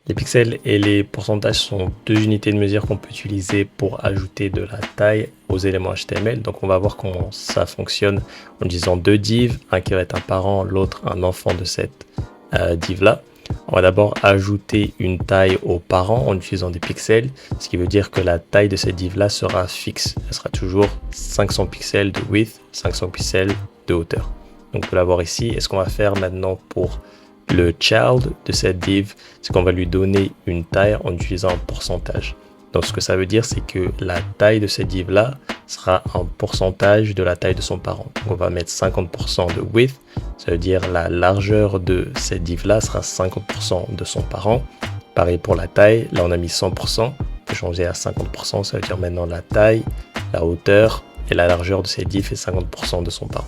Les pixels et les pourcentages sont deux unités de mesure qu'on peut utiliser pour ajouter de la taille aux éléments HTML. Donc on va voir comment ça fonctionne en utilisant deux divs, un qui va être un parent, l'autre un enfant de cette div là. On va d'abord ajouter une taille au parent en utilisant des pixels, ce qui veut dire que la taille de cette div là sera fixe. Elle sera toujours 500 pixels de width, 500 pixels de hauteur. Donc on peut la voir ici. Et ce qu'on va faire maintenant pour le child de cette div, c'est qu'on va lui donner une taille en utilisant un pourcentage. Donc ce que ça veut dire, c'est que la taille de cette div là sera un pourcentage de la taille de son parent. Donc on va mettre 50% de width, ça veut dire la largeur de cette div là sera 50% de son parent. Pareil pour la taille, là on a mis 100%, on peut changer à 50%, ça veut dire maintenant la taille, la hauteur et la largeur de cette div est 50% de son parent.